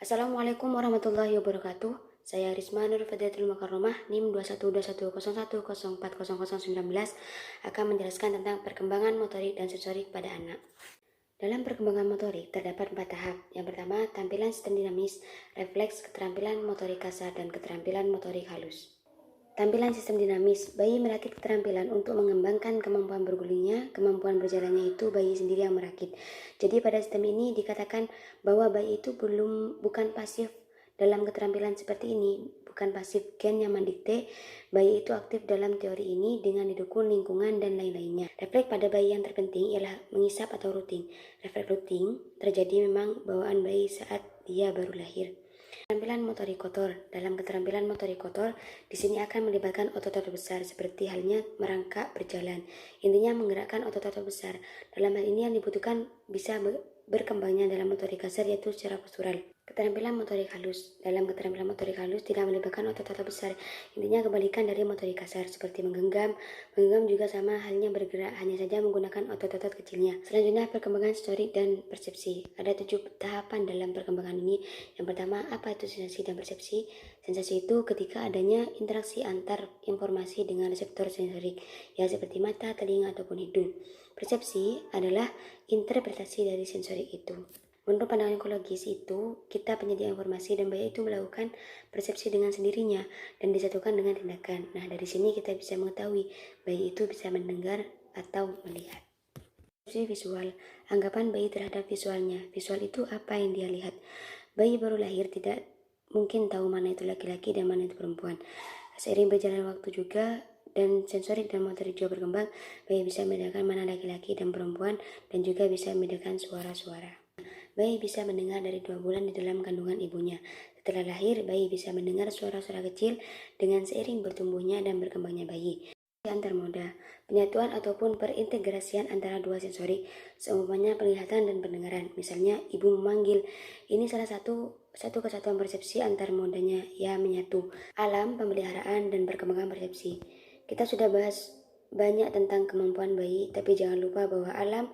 Assalamualaikum warahmatullahi wabarakatuh. Saya Risma Nur Fadilatul Mukarramah, NIM 212101404019 akan menjelaskan tentang perkembangan motorik dan sensorik pada anak. Dalam perkembangan motorik terdapat 4 tahap. Yang pertama, tampilan sistem dinamis, refleks, keterampilan motorik kasar, dan keterampilan motorik halus. Tampilan sistem dinamis, bayi merakit keterampilan untuk mengembangkan kemampuan bergulingnya, kemampuan berjalannya itu bayi sendiri yang merakit. Jadi pada sistem ini dikatakan bahwa bayi itu bukan pasif dalam keterampilan seperti ini, bukan pasif, gen yang mendikte, bayi itu aktif dalam teori ini dengan didukung lingkungan dan lain-lainnya. Refleks pada bayi yang terpenting ialah mengisap atau rooting. Refleks rooting terjadi memang bawaan bayi saat dia baru lahir. Keterampilan motorik kotor. Dalam keterampilan motorik kotor, di sini akan melibatkan otot-otot besar seperti halnya merangkak berjalan. Intinya menggerakkan otot-otot besar. Dalam hal ini yang dibutuhkan bisa berkembangnya dalam motorik kasar yaitu secara postural. Keterampilan motorik halus. Dalam keterampilan motorik halus tidak melibatkan otot-otot besar. Intinya kebalikan dari motorik kasar seperti menggenggam. Menggenggam juga sama halnya bergerak, hanya saja menggunakan otot-otot kecilnya. Selanjutnya perkembangan sensorik dan persepsi. Ada 7 tahapan dalam perkembangan ini. Yang pertama, apa itu sensasi dan persepsi? Sensasi itu ketika adanya interaksi antar informasi dengan reseptor sensorik, ya seperti mata, telinga, ataupun hidung. Persepsi adalah interpretasi dari sensorik itu. Menurut pandangan ekologis itu, kita penyedia informasi dan bayi itu melakukan persepsi dengan sendirinya dan disatukan dengan tindakan. Nah, dari sini kita bisa mengetahui bayi itu bisa mendengar atau melihat. Persepsi visual, anggapan bayi terhadap visualnya. Visual itu apa yang dia lihat. Bayi baru lahir tidak mungkin tahu mana itu laki-laki dan mana itu perempuan. Seiring berjalan waktu juga dan sensorik dan motorik juga berkembang, bayi bisa membedakan mana laki-laki dan perempuan dan juga bisa membedakan suara-suara. Bayi bisa mendengar dari 2 bulan di dalam kandungan ibunya. Setelah lahir, bayi bisa mendengar suara-suara kecil dengan seiring bertumbuhnya dan berkembangnya bayi. Antar moda, penyatuan ataupun perintegrasian antara 2 sensorik, seumpamanya penglihatan dan pendengaran. Misalnya, ibu memanggil. Ini salah satu kesatuan persepsi antar modanya, ya menyatu. Alam, pemeliharaan, dan perkembangan persepsi. Kita sudah bahas banyak tentang kemampuan bayi, tapi jangan lupa bahwa alam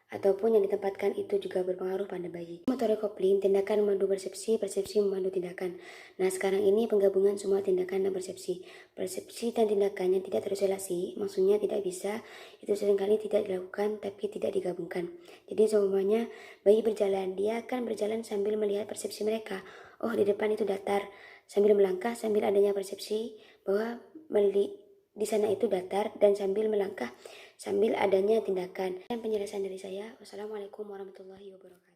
ataupun yang ditempatkan itu juga berpengaruh pada bayi. Motorik kopling, tindakan memandu persepsi, persepsi memandu tindakan. Nah, sekarang ini penggabungan semua tindakan dan persepsi. Persepsi dan tindakannya tidak terisolasi, maksudnya tidak bisa, itu seringkali tidak dilakukan tapi tidak digabungkan. Jadi semuanya bayi berjalan, dia akan berjalan sambil melihat persepsi mereka. Oh, di depan itu datar, sambil melangkah sambil adanya persepsi bahwa di sana itu datar dan sambil melangkah sambil adanya tindakan. Dan penjelasan dari saya, wassalamualaikum warahmatullahi wabarakatuh.